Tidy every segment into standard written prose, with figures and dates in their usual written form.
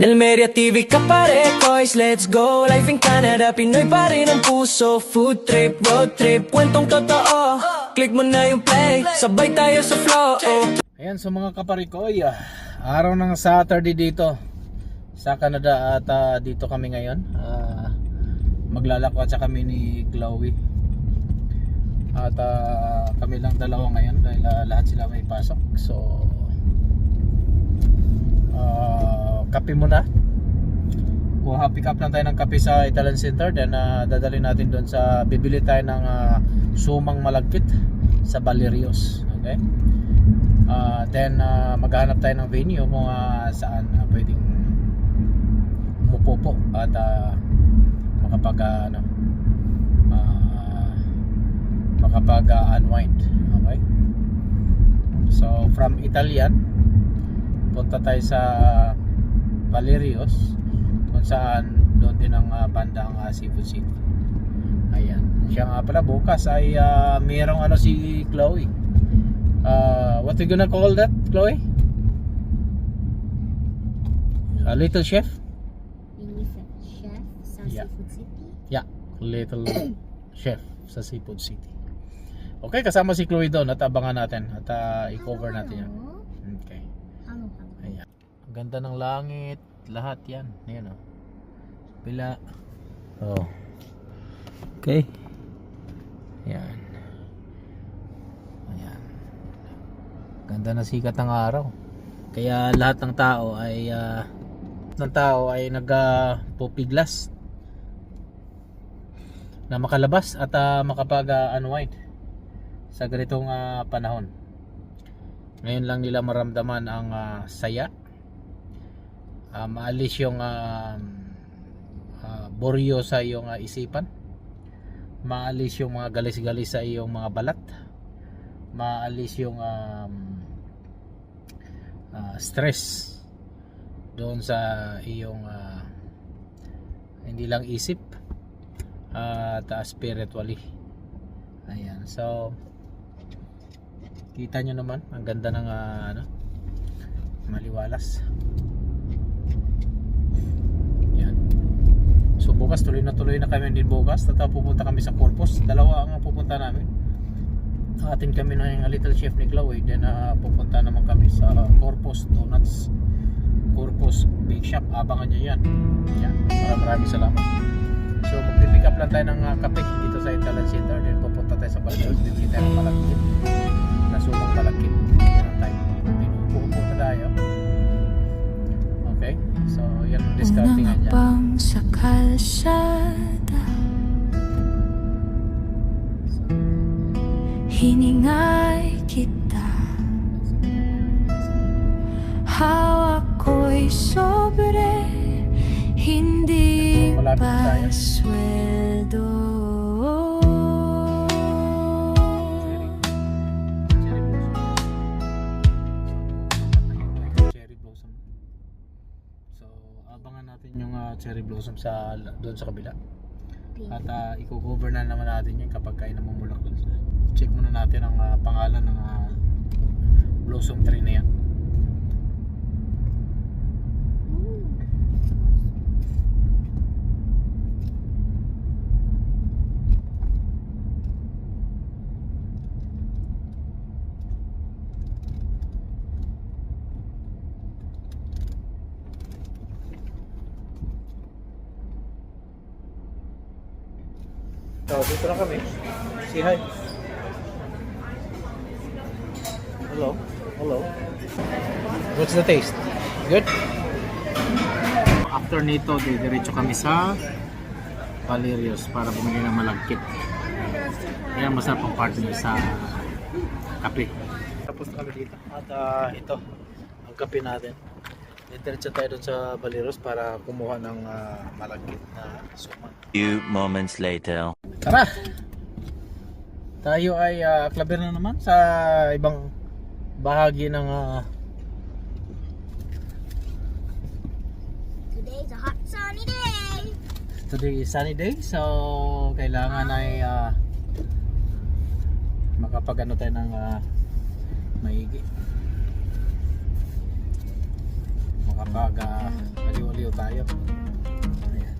Nelmeria TV ka pare, kois, let's go. Life in Canada, Pinoy pa rin ang puso. Food trip, road trip, kwentong totoo. Click mo na yung play, sabay tayo sa flow. Ayan, so mga kaparikoy, araw ng Saturday dito sa Canada at dito kami ngayon. Maglalakad sa kami ni Chloe. At kami lang dalawa ngayon dahil lahat sila may pasok. So kape muna. Kuha pick up lang tayo ng kape sa Italian Center. Then dadalhin natin doon sa, bibili tayo ng sumang malagkit sa Balerios. Okay. Then maghahanap tayo ng venue kung saan pwedeng umupo at makapag unwind. Okay. So from Italian punta tayo sa Balerios kung saan doon din ang bandang Seafood City. Ayan. Siya nga pala bukas ay mayroong si Chloe. What we gonna call that, Chloe? A little chef? Chef sa Seafood City? Yeah, little chef sa Seafood City. Okay, kasama si Chloe doon at abangan natin at i-cover natin yan. Okay. Ayan. Ang ganda ng langit, lahat yan. Ayan o. Pila. Oh. Okay. Ayan. Ayan. Ganda na sikat ng araw. Kaya lahat ng tao ay nagpupiglas na makalabas at makapag unwind sa ganitong panahon. Ngayon lang nila maramdaman ang saya. Maalis yung boryo sa iyong isipan. Maalis yung mga galis-galis sa iyong mga balat. Maalis yung stress doon sa iyong hindi lang isip at spiritually. Ayan, so kita nyo naman ang ganda ng maliwalas. Yan. So bukas tuloy na kami din bukas. Pupunta kami sa Corpus. Dalawa ang pupunta namin. Atin kami ng Little Chef ni Chloe. Then pupunta naman kami sa Corpus Donuts, Corpus Bake Shop. Abangan nyo yan. Yan. Maraming salamat. So magpipick up lang tayo ng kape dito sa Italian Center. Then pupunta tayo sa Balerios. Bibili tayo ng malagkit na sumang malagkit. Yan tayo. Pupunta tayo. Okay. So yan ang discounting niya. Unang sa kalsada, hiningay kita, hawak ko'y sobre, hindi pa sweldo. Cherry blossom. So abangan natin yung cherry blossom doon sa kabila. At i-cover na naman natin yun kapag namumulak doon sila. Check muna natin ang pangalan ng blossom tree na yan. So dito na kami. Say hi. Hello. What's the taste? Good? After nito, diretso kami sa Balerios para bumili ng malagkit. Yan, masarap ang partner sa kape. Tapos na kami dito. At ito, ang kape natin. Diretso tayo doon sa Balerios para kumuha ng malagkit na suman. Few moments later. Tara! Tayo ay klaber na naman sa ibang bahagi ng Today's a hot sunny day. Today is sunny day, so kailangan ay makapag-ano tayo ng maigi. makapag aliw-aliw tayo. Ayan.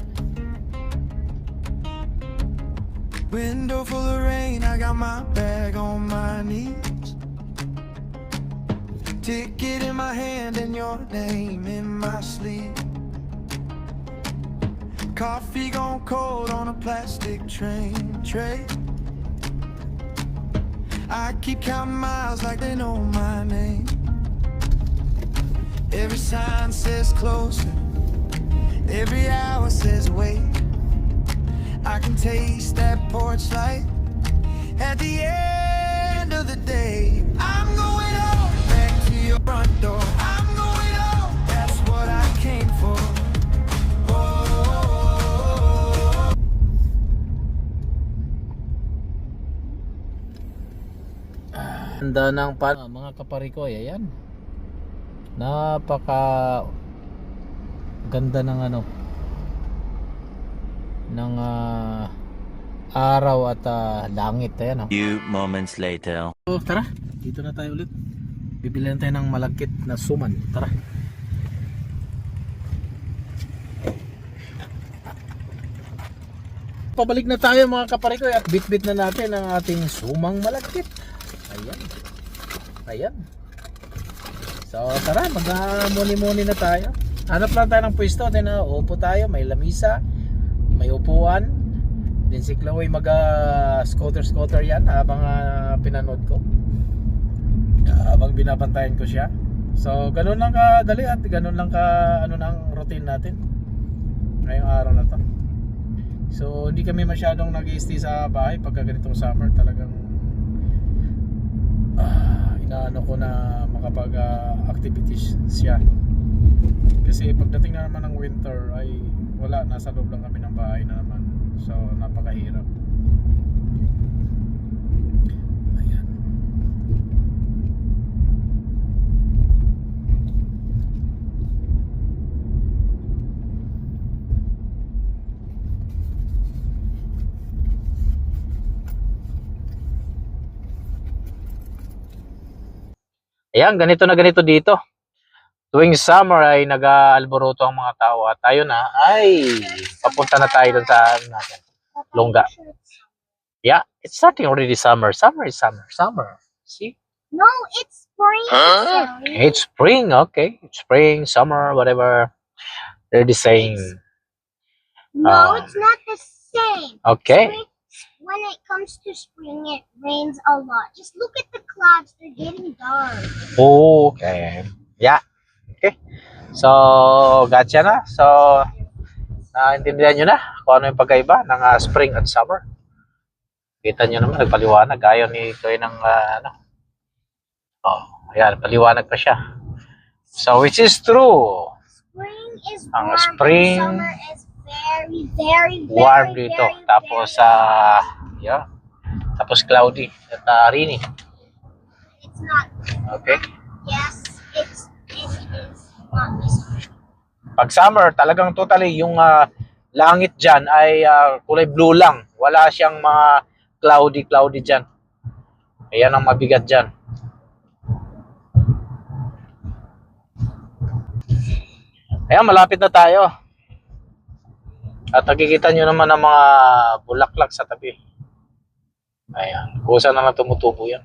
Window full of rain, I got my bag on my knees. Ticket in my hand and your name in my sleeve. Coffee gone cold on a plastic train tray. I keep counting miles like they know my name. Every sign says closer, every hour says wait. I can taste that porch light at the end of the day. I'm going home, back to your front door. I'm going home, that's what I came for. Oh. Ganda ng mga kaparikoy, ayan. Napaka ganda ng ng araw at langit, ayan. Few moments later. So, tara, dito na tayo ulit. Bibili na tayo ng malagkit na suman. Tara. Pabalik na tayo mga kaparikoy at bit-bit na natin ang ating sumang malagkit. Ayan. Ayan. So tara, mag-muni-muni na tayo. Hanap lang tayo ng pwesto. Upo tayo, may lamisa, may upuan. Then si Chloe mag-scooter yan habang pinanood ko. Habang binabantayan ko siya. So ganun lang kadali at ganun lang ang routine natin ngayong araw na to. So hindi kami masyadong nag-stay sa bahay pagka ganitong summer. Talagang inaano ko na makapag activities siya. Kasi pagdating na naman ng winter ay wala, nasa loob lang kami ng bahay na naman. So napakahirap. Ayan. Ayan, ganito na ganito dito. Tuwing summer ay nag-aalboroto ang mga tao at tayo na ay papunta na tayo dun sa natin. Longga. Yeah, it's starting already summer. Summer is summer. Summer. See? No, it's spring. Sorry. It's spring, okay. It's spring, summer, whatever. They're the same. No, it's not the same. Okay. Spring, when it comes to spring, it rains a lot. Just look at the clouds; they're getting dark. Okay. Yeah. Okay. So, gotcha na. So, naintindihan nyo na kung ano yung pagkaiba ng spring at summer. Kita nyo naman, nagpaliwanag. Ayaw ni Toy ng ayan, paliwanag pa siya. So, which is true. Spring is Ang warm. spring, and summer is very, very, very, warm dito. very, Tapos, very yeah. Tapos cloudy at rainy. It's not. Okay. Yes, it is not the summer. Pag summer, talagang totally yung langit dyan ay kulay blue lang. Wala siyang mga cloudy dyan. Ayan ang mabigat dyan. Ayan, malapit na tayo. At nakikita nyo naman ang mga bulaklak sa tabi. Ayan, kusa na tumutubo yan.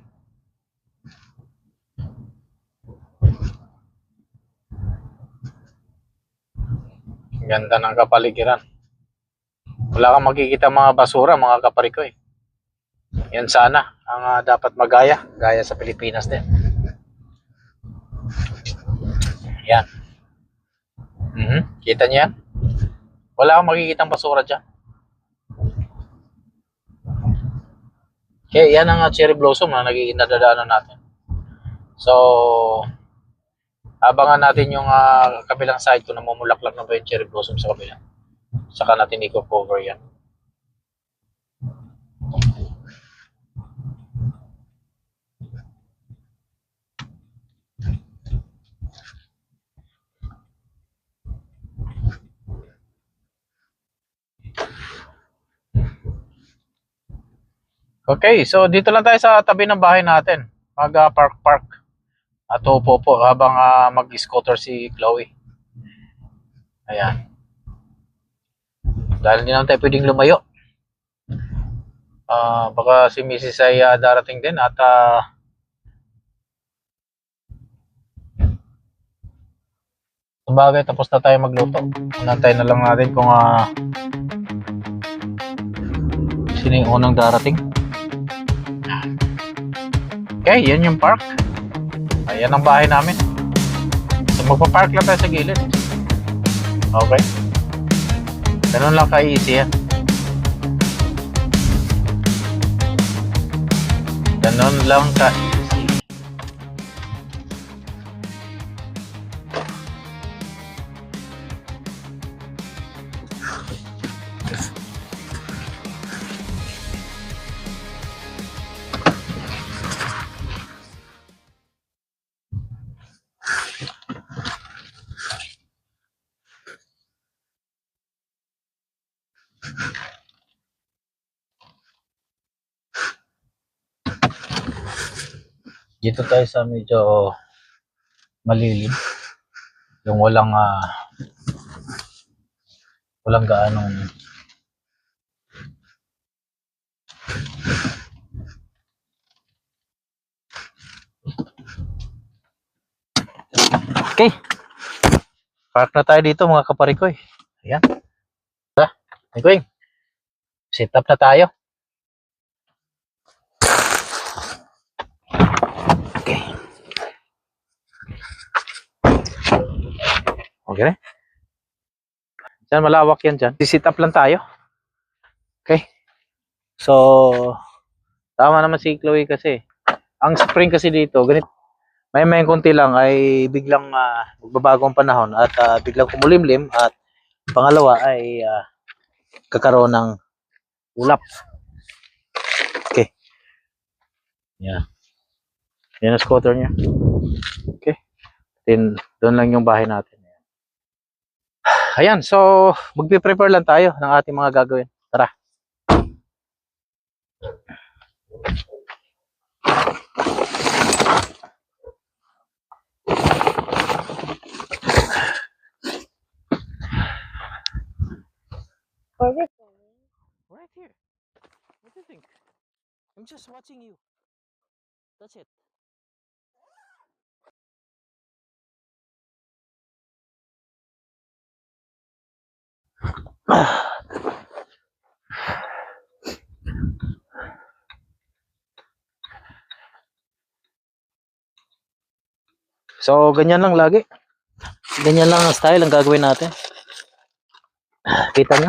Ganda ng kapaligiran. Wala kang makikita mga basura, mga kaparikoy. Yan sana ang dapat magaya, gaya sa Pilipinas din. Yan. Kita niyo yan? Wala kang makikita basura dyan. Okay, yan ang cherry blossom na nadadaanan natin. So, abangan natin yung kabilang side kung namumulaklak na ba yung cherry blossom sa kabila. Saka natin i-cover yan. Okay, so dito lang tayo sa tabi ng bahay natin. Mag-park. At upo po habang mag-scooter si Chloe. Ayan. Dahil hindi naman tayo pwedeng lumayo. Baka si Mrs. ay darating din at sabagay tapos na tayo magluto. Nantay na lang natin kung sino yung unang darating. Okay, yan yung park. Ayan ang bahay namin. So magpa-park lang tayo sa gilid. Okay. Ganun lang ka-easy yan. Ganun lang ka-easy. Dito tayo sa medyo malilim. Yung walang gaanong okay. Park na tayo dito mga kaparikoy. Ayan. Tara, Nikoy. Sit up na tayo. Okay. Okay. Diyan, malawak yan dyan. Sit up lang tayo. Okay. So, tama naman si Chloe kasi. Ang spring kasi dito, ganito. May konti lang ay biglang magbabago ang panahon at biglang kumulimlim at pangalawa ay kakaroon ng ulap. Okay. Yan. Yan ang scooter niya. Okay. Then, doon lang yung bahay natin. Ayan, so magpe-prepare lang tayo ng ating mga gagawin. Tara. Where is it? Right here. What do you think? I'm just watching you. That's it. So, ganyan lang lagi. Ganyan lang ang style ang gagawin natin. Kita nyo?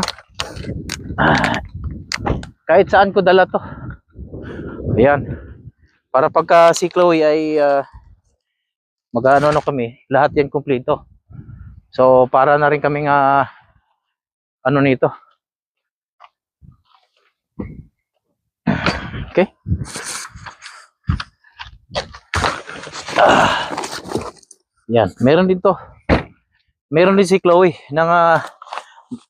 Kahit saan ko dala to. Ayan. Para pagka si Chloe ay mag-ano kami, lahat yan kumpleto. So, para na rin kaming ano nito. Okay? Yan, meron din to. Meron din si Chloe ng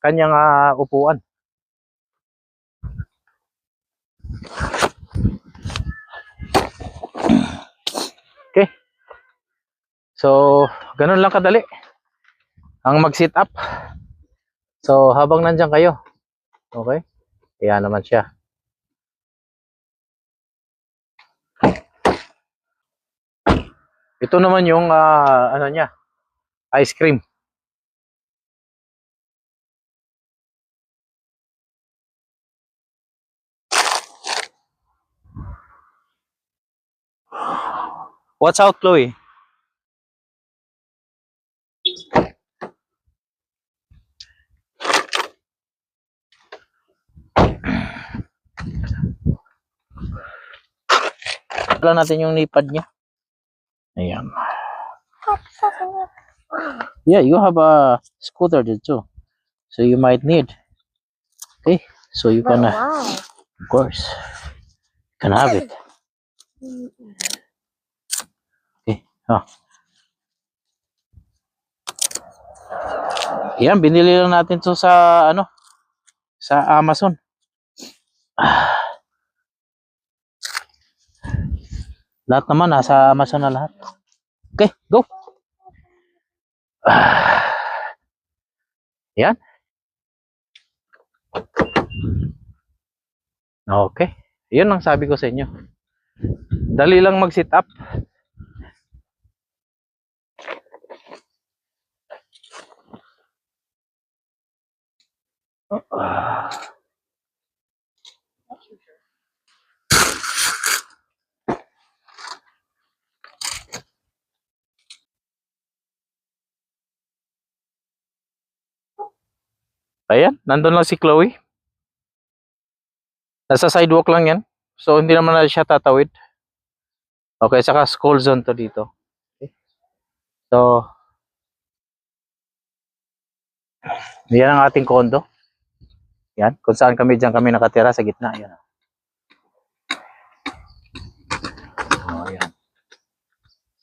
kanyang upuan. Okay. So, ganun lang kadali ang mag-sit up. So, habang nandiyan kayo. Okay? Kaya naman siya. Ito naman yung ano niya, ice cream. What's out, Chloe? Wala natin yung nipad niya. Ayan. Yeah, you have a scooter there too. So you might need. Okay, so you can, of course, can have it. Okay, Yan, binili lang natin to sa, ano, sa Amazon. Lahat naman, nasa Amazon na lahat. Okay, go! Yan. Okay. Yun ang sabi ko sa inyo. Dali lang mag-sit up. Ayan, nandun lang si Chloe. Nasa sidewalk lang yan. So, hindi naman na siya tatawid. Okay, saka school zone to dito. Okay. So, yan ang ating condo. Yan, kung saan kami, dyan kami nakatira sa gitna. Yan. Oh, yan.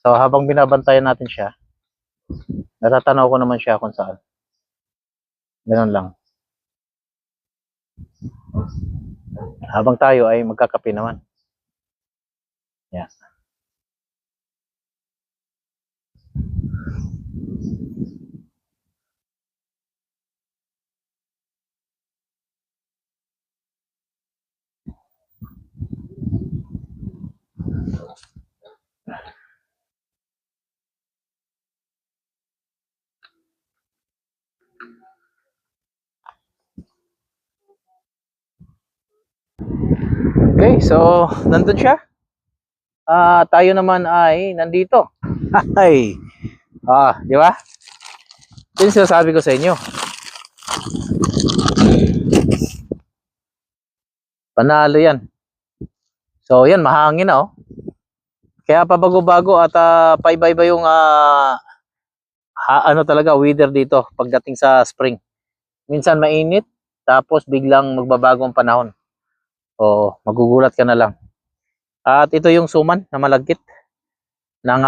So, habang binabantayan natin siya, natatanaw ko naman siya kung saan. Ganun lang. Habang tayo ay magkakape naman. Yan. Okay, so nandun siya. Tayo naman ay nandito. Ay. Di ba? Yun sinasabi ko sa inyo. Panalo yan. So, yan, mahangin na, oh. Kaya pabago-bago at paiba-iba yung ano talaga, weather dito pagdating sa spring. Minsan mainit, tapos biglang magbabago ang panahon. O, magugulat ka na lang. At ito yung suman na malagkit ng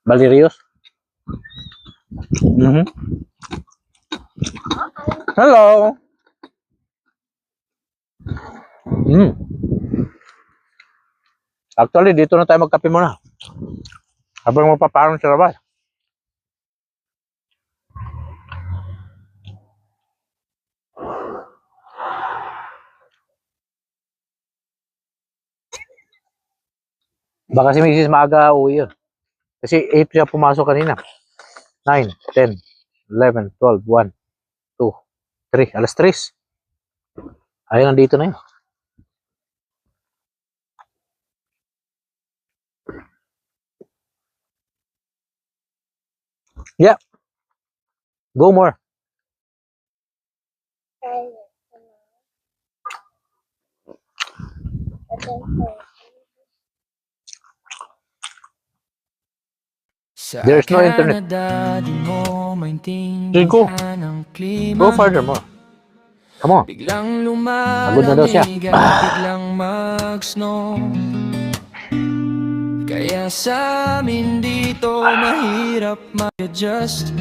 Balirios. Hello. Actually, dito na tayo magkape muna. Habang mapaparang sa labas. Baka si Mrs. maaga uwi yun. Kasi 8 siya pumasok kanina. 9, 10, 11, 12, 1, 2, 3. Alas 3. Ayun, nandito na yun. Yeah. Go more. There's no internet. Just go. Go further more. Come on. Biglang Pagod na daw siya. biglang mag-snow. Kaya sa amin dito mahirap mag-adjust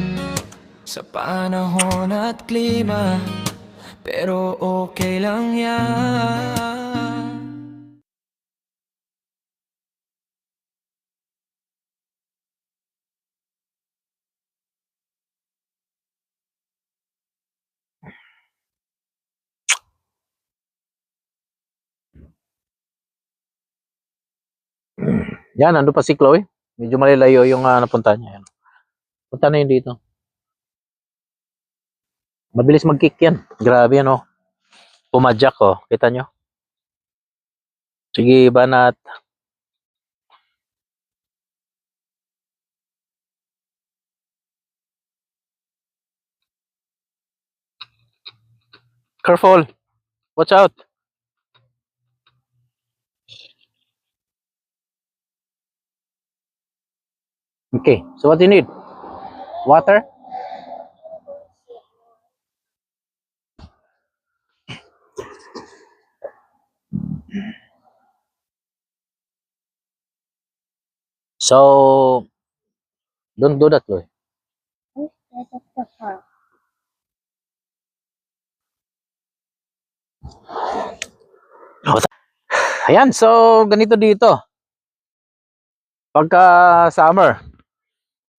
sa panahon at klima, pero okay lang yan. Yan, nandun pa si Chloe. Medyo malilayo yung napunta niya. Yan. Punta na yun dito. Mabilis mag-kick yan. Grabe yan, oh. Pumadyak, oh. Kita nyo? Sige, banat. Careful. Watch out. Okay, so what do you need? Water? So, don't do that, Chloe. Ayan, so ganito dito. Pagka summer,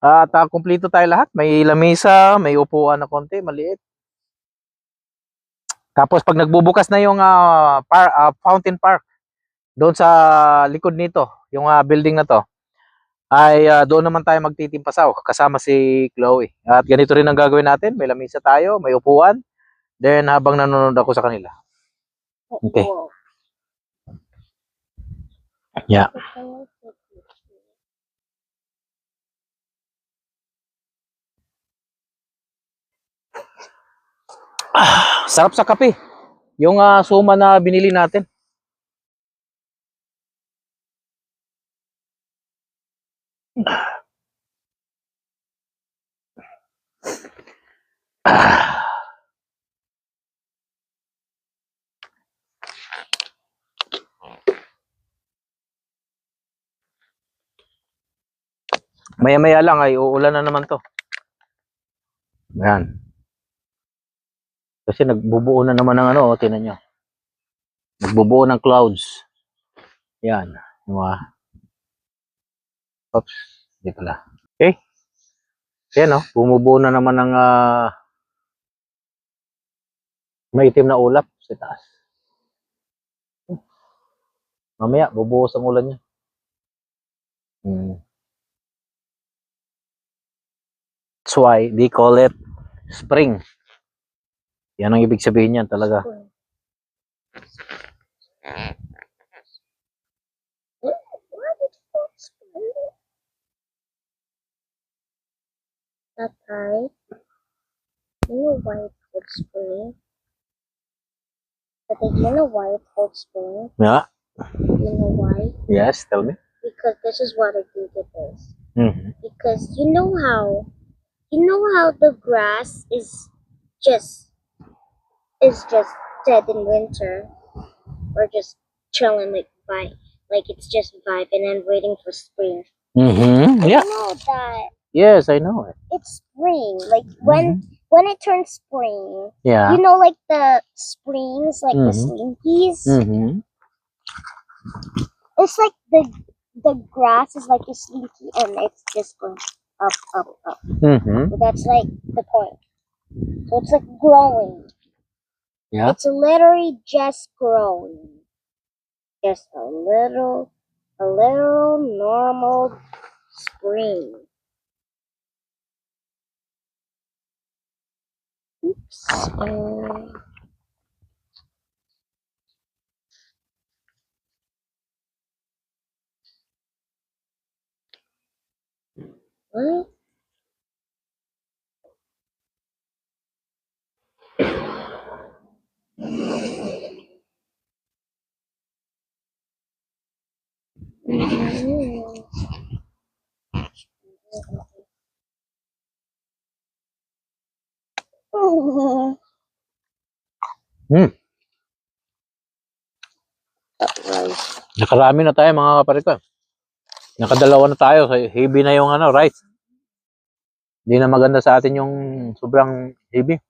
At kumpleto tayo lahat. May lamesa, may upuan na konti, maliit. Tapos pag nagbubukas na yung Fountain Park, doon sa likod nito, yung building na to, ay doon naman tayo magtitimpasaw kasama si Chloe. At ganito rin ang gagawin natin. May lamesa tayo, may upuan. Then habang nanonood ako sa kanila. Okay. Yeah. Sarap sa kape. Yung suma na binili natin. Maya-maya lang ay uulan na naman to. Ayan. Kasi nagbubuo na naman ng ano, tinan nyo. Nagbubuo ng clouds. Yan. Oops. Hindi pala. Okay. Yan o. Bumubuo na naman ng maitim na ulap sa taas. Mamaya, bubuhos ang ulan niya. That's why they call it spring. Yan ang ibig sabihin niyan talaga. Tatay, you know why it's called spring? Tatay, you know why it's called spring? Yeah. You know why? Yes, tell me. Because this is what I think it is. Because you know how the grass is just dead in winter, or just chilling like it's just vibing and waiting for spring. Yeah. You know that Yes, I know it. it's spring. Like when it turns spring, Yeah. you know, like the springs, like the slinkies. It's like the grass is like a slinky, and it's just going up, up, up. So that's like the point. So it's like growing. Yeah. It's literally just growing. Just a little normal spring. Oops. What? Nakarami na tayo mga kaparikan. Nakadalawa na tayo. Heavy na yung rice. Hindi na maganda sa atin yung sobrang heavy.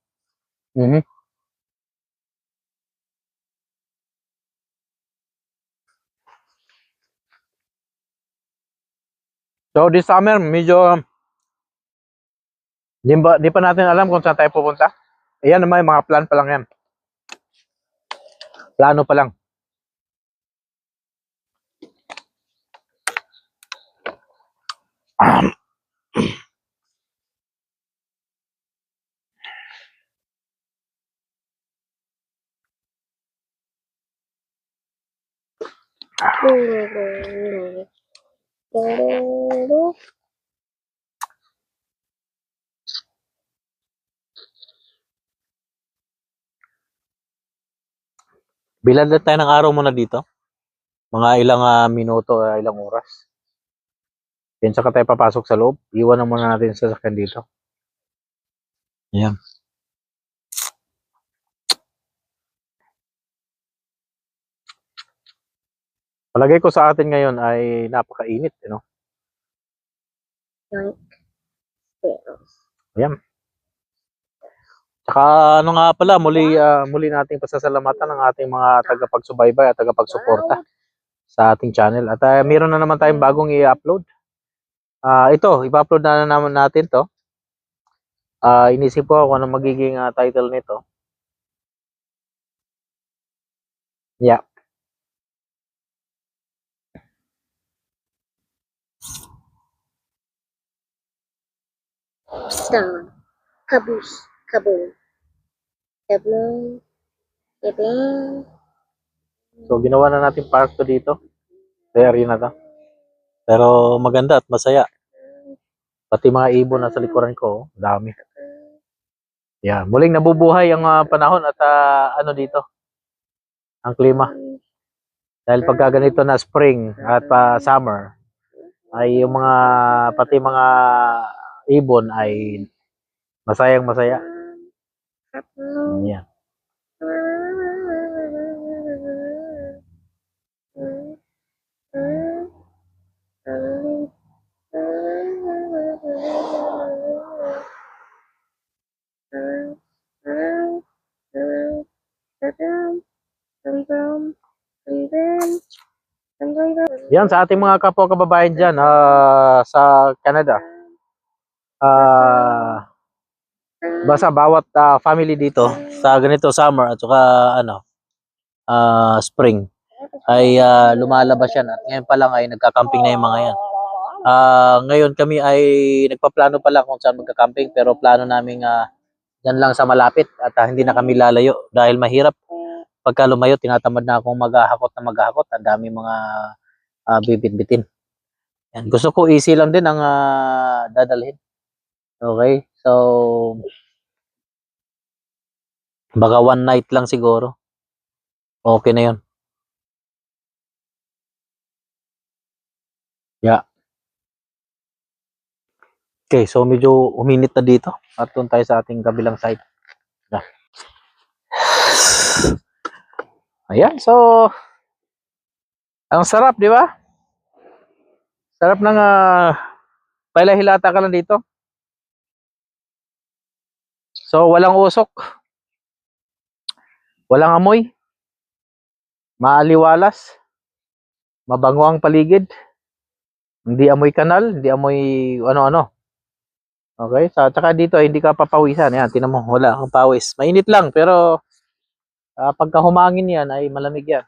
So this summer, medyo di pa natin alam kung saan tayo pupunta. Ayan naman, mga plan pa lang yan. Plano pa lang. Bilad na tayo ng araw muna dito. Mga ilang minuto, ilang oras. Then saka tayo papasok sa loob. Iwan na muna natin sa sasakyan dito. Ayan. Palagay ko sa atin ngayon ay napakainit, Ayan. Saka nga pala, muli nating pasasalamatan ang ating mga tagapagsubaybay at tagapagsuporta sa ating channel. At mayroon na naman tayong bagong i-upload. Ito, ipa-upload na naman natin to. Inisip ko kung ano magiging title nito. Yeah. Stone. Caboose. Kaboom. Kaboom. Kaboom. So, ginawa na natin park to dito. Sa area na to. Pero maganda at masaya. Pati mga ibon na sa likuran ko, dami. Yan, muling nabubuhay ang panahon at ano dito, ang klima. Dahil pagka ganito na spring at summer, ay yung mga, pati mga ibon ay masayang masaya. Yan. Yan sa ating mga kapwa kababayan dyan sa Canada. Basta bawat family dito sa ganito summer at saka spring ay lumalabas yan at ngayon pa lang ay nagka-camping na yung mga yan. Ngayon kami ay nagpaplano pa lang kung saan magka-camping pero plano namin dyan lang sa malapit at hindi na kami lalayo dahil mahirap. Pagka lumayo, tinatamad na akong maghahakot na maghahakot. Ang dami mga bibit-bitin. Yan. Gusto ko easy lang din ang dadalhin. Okay? So, baka one night lang siguro. Okay na yun. Yeah. Okay, so medyo uminit na dito. At doon tayo sa ating kabilang side. Yeah. Ayan, so ang sarap, di ba? Sarap ng pailahilata ka lang dito. So, walang usok. Walang amoy. Maaliwalas. Mabango ang paligid. Hindi amoy kanal, hindi amoy ano-ano. Okay? So, tsaka dito, hindi ka papawisan. Ayan, tinan mo, wala kang pawis. Mainit lang, pero pagka humangin yan, ay malamig yan.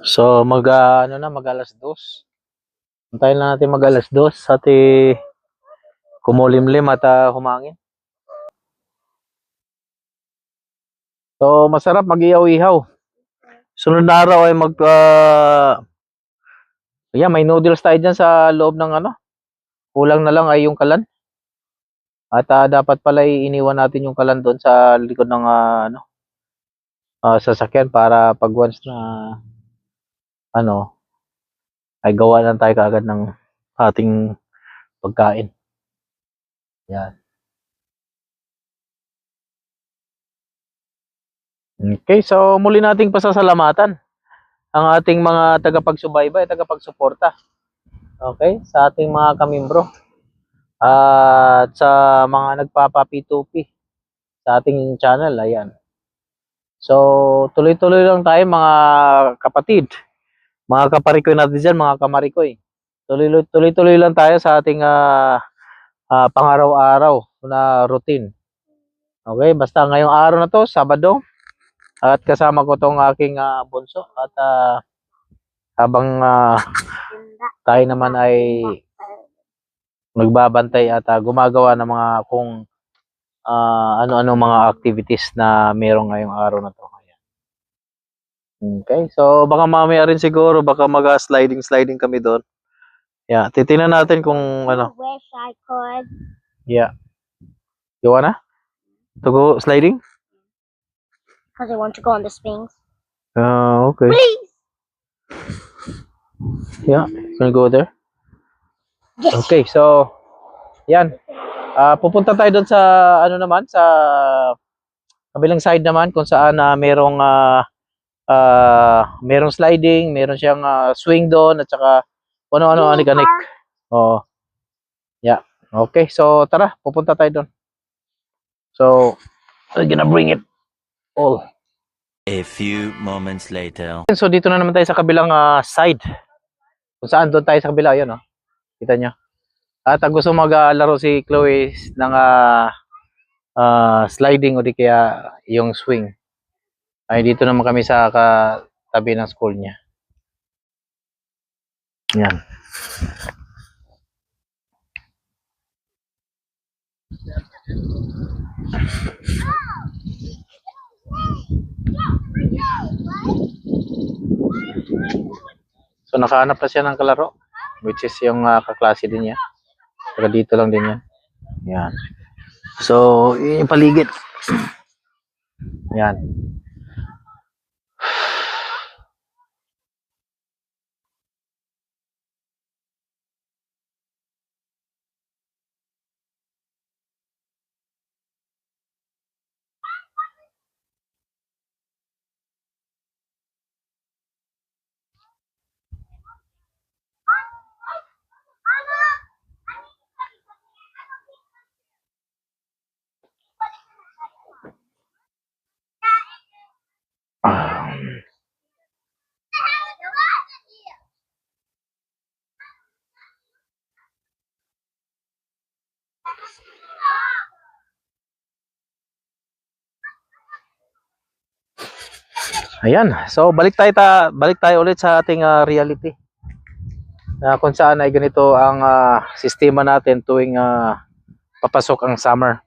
So, mag alas 2. Antayin lang natin mag alas 2 at kumulimlim at humangin. So, masarap mag-ihaw-ihaw. Sunod na araw ay may noodles tayo dyan sa loob ng kulang na lang ay yung kalan. At dapat pala iniwan natin yung kalan doon sa likod ng sasakyan para pag once na ay gawa lang tayo kaagad ng ating pagkain. Yan. Okay, so muli nating pasasalamatan ang ating mga tagapagsubaybay, tagapagsuporta. Okay, sa ating mga kamimbro. At sa mga nagpapa-P2P sa ating channel, ayan. So, tuloy-tuloy lang tayo mga kapatid. Mga kaparikoy natin dyan, mga kamarikoy. Tuloy-tuloy lang tayo sa ating pang-araw-araw na routine. Okay, basta ngayong araw na to, Sabado. At kasama ko tong aking bunso. At habang tayo naman ay nagbabantay at gumagawa ng mga kung ano-ano mga activities na merong ngayong araw na to. Ayan. Okay, so baka mamaya rin siguro baka mag-sliding kami doon. Yeah, titingnan natin kung ano. Wish I could. Yeah. You wanna to go sliding? Because I want to go on the swings. Okay. Please! Yeah, gonna go there. Yes. Okay, so yan. Pupunta tayo doon sa sa kabilang side naman kung saan merong sliding, meron siyang swing doon at saka ano-ano anik-anik. Oh. Yeah. Okay, so tara, pupunta tayo doon. So, I'm gonna bring it all. A few moments later. So dito na naman tayo sa kabilang side Kung saan, doon tayo sa kabila, yun, oh. Kita nyo. At ang gusto maglaro si Chloe ng sliding o di kaya yung swing. Ay, dito naman kami sa katabi ng school niya. Yan. So nakahanap na siya ng kalaro, which is yung kaklase din niya. Saka dito lang din yan. Yan. So, yun yung paligid. Yan. Ayan. So balik tayo ulit sa ating reality. Kung saan ay ganito ang sistema natin tuwing papasok ang summer.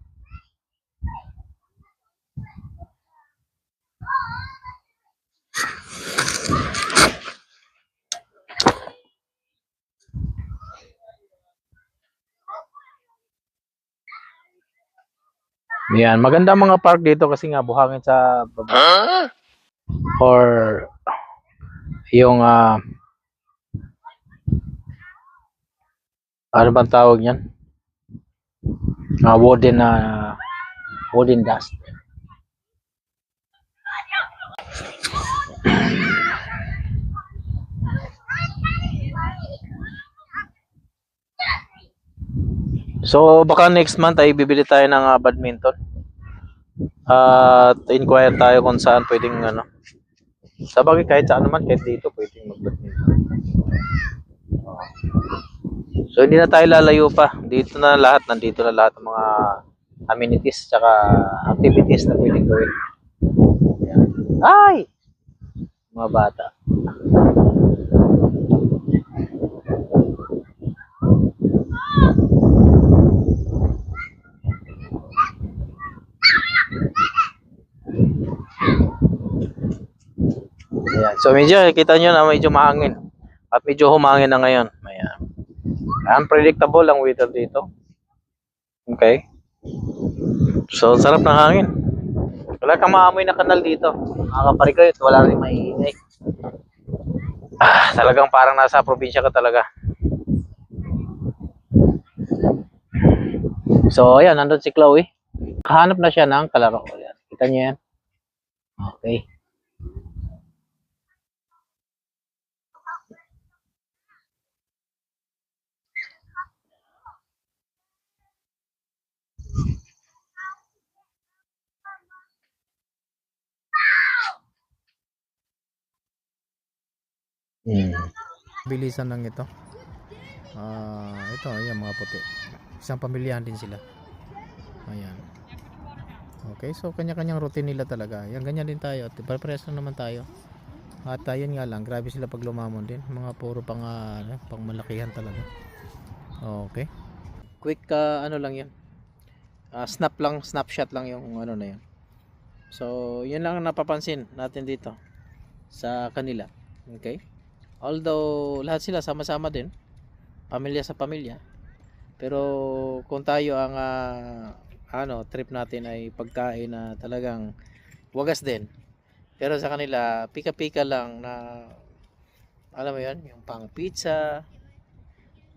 Yan, maganda mga park dito kasi nga buhangin sa baba. Or yung ano bang tawag niyan? Wooden dust. So baka next month ay bibili tayo ng badminton. At inquire tayo kung saan pwedeng ano. Sabagay kahit saan naman, kahit dito pwedeng mag-badminton. So hindi na tayo lalayo pa. Dito na lahat, nandito na lahat ng mga amenities tsaka activities na pwedeng gawin. Ayan. Ay! Mga bata. Ayan. So medyo kita nyo na medyo mahangin. At medyo humangin na ngayon. Ayan. Unpredictable ang weather dito. Okay. So sarap ng hangin. Wala kang maamoy na kanal dito. Makakaparikoy at wala rin maiingay. Talagang parang nasa probinsya ka talaga. So ayan, nandun si Chloe. Kahanap na siya ng kalaro. Ayan. Kita niyo yan. Okay. Bilisan lang ito. Ito, ayan mga puti. Isang pamilyahan din sila. Ayan. Okay, so kanya-kanyang routine nila talaga. Yan, ganyan din tayo. Pare-parehas lang naman tayo. At ayun nga lang, grabe sila pag lumamon din. Mga puro pang malakihan talaga. Okay. Quick ano lang 'yan. Snapshot lang yung ano na 'yan. So, yun lang ang napapansin natin dito sa kanila. Okay? Although lahat sila sama-sama din, pamilya sa pamilya. Pero kung tayo ang trip natin ay pagkain na talagang wagas din. Pero sa kanila, pika-pika lang na alam mo 'yan, yung pang pizza,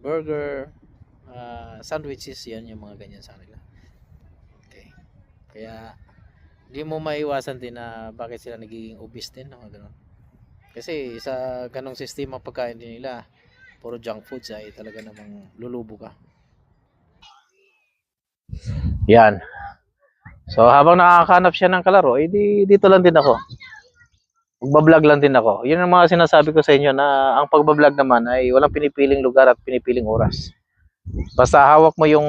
burger, sandwiches, yan yung mga ganyan sa kanila. Okay. Kaya hindi mo maiwasan din na bakit sila nagiging obese din, mga ganun. Kasi sa ganong sistema pagkain din nila, puro junk foods ay talaga namang lulubo ka. Yan. So habang nakakahanap siya ng kalaro, dito lang din ako. magbablog lang din ako. Yun ang mga sinasabi ko sa inyo na ang pagbablog naman ay walang pinipiling lugar at pinipiling oras. Basta hawak mo yung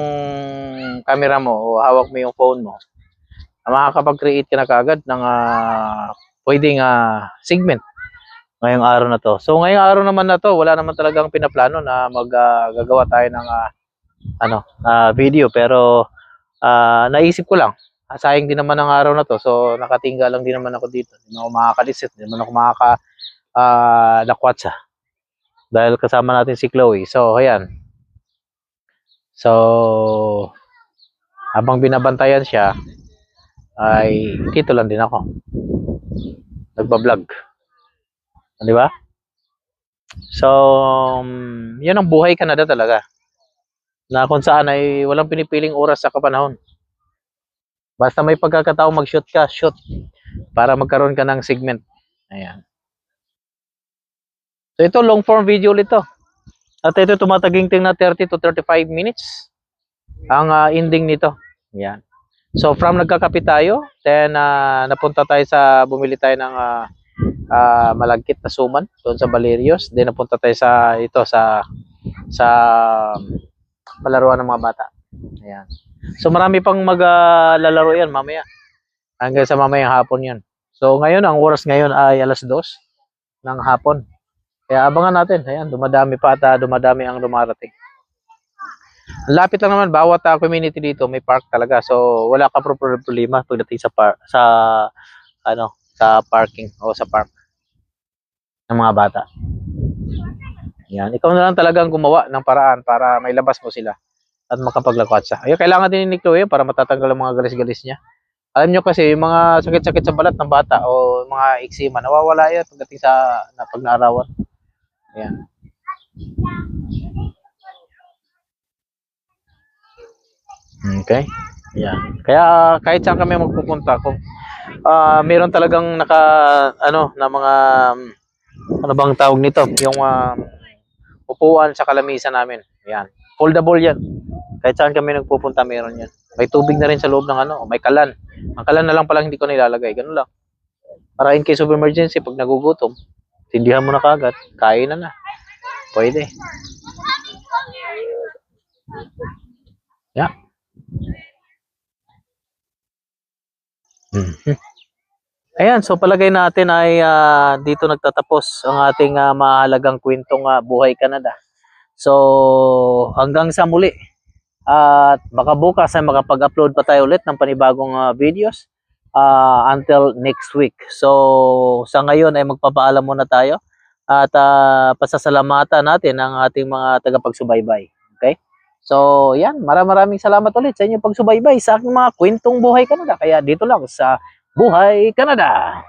camera mo o hawak mo yung phone mo, makakapag-create ka na kaagad ng pwedeng segment ngayong araw na to. So ngayong araw naman na to, wala naman talagang pinaplano na maggagawa tayo ng video, pero naisip ko lang. Sayang din naman ang araw na to. So nakatingga lang din naman ako dito. Hindi naman ako makakalisit, hindi naman ako lakwatsa. Dahil kasama natin si Chloe. So ayan. So habang binabantayan siya, ay dito lang din ako. Nagba-vlog. Di ba? So, yan ang buhay Canada talaga. Na kung saan ay walang pinipiling oras sa kapanahon. Basta may pagkakataong mag-shoot ka, shoot. Para magkaroon ka ng segment. Ayan. So, ito long form video ulit to. At ito tumataginting na 30 to 35 minutes. Ang ending nito. Ayan. So, from nagkakape tayo, then napunta tayo bumili tayo ng malagkit na suman doon sa Valerios. Then napunta tayo sa palaruan ng mga bata. Ayan. So marami pang maglalaro yan mamaya. Hanggang sa mamayang hapon yan. So ngayon, ang oras ngayon ay 2:00 ng hapon. Kaya abangan natin. Ayan, dumadami pa at dumadami ang dumarating. Lapit lang naman, bawat community dito may park talaga. So wala ka problema pagdating sa parking o sa park ng mga bata. Yan, ikaw na lang talagang gumawa ng paraan para may labas mo sila at makapaglakatsa. Ayun, kailangan din ni Chloe para matatanggal ang mga galis-galis niya. Alam nyo kasi, yung mga sakit-sakit sa balat ng bata o mga eczema, nawawala yan pagdating sa pag-naarawan. Ayan. Okay. Ayan. Kaya kahit saan kami magpupunta, kung meron talagang na mga ano bang tawag nito, yung upuan sa kalamisan namin. Ayan. Foldable yan. Kahit saan kami nagpupunta, meron yan. May tubig na rin sa loob ng may kalan. Ang kalan na lang pala hindi ko nilalagay. Ganun lang. Para in case of emergency, pag nagugutom, tindihan mo na kagad, kain na. Pwede. Yeah. Ayan, so palagay natin ay dito nagtatapos ang ating mahalagang kwentong Buhay Canada. So hanggang sa muli. At baka bukas ay makapag-upload pa tayo ulit ng panibagong videos until next week. So sa ngayon ay magpapaalam muna tayo at pasasalamatan natin ang ating mga tagapagsubaybay. Okay? So yan, maraming salamat ulit sa inyong pagsubaybay sa aking mga kwentong Buhay Canada. Kaya dito lang sa Buhay Canada.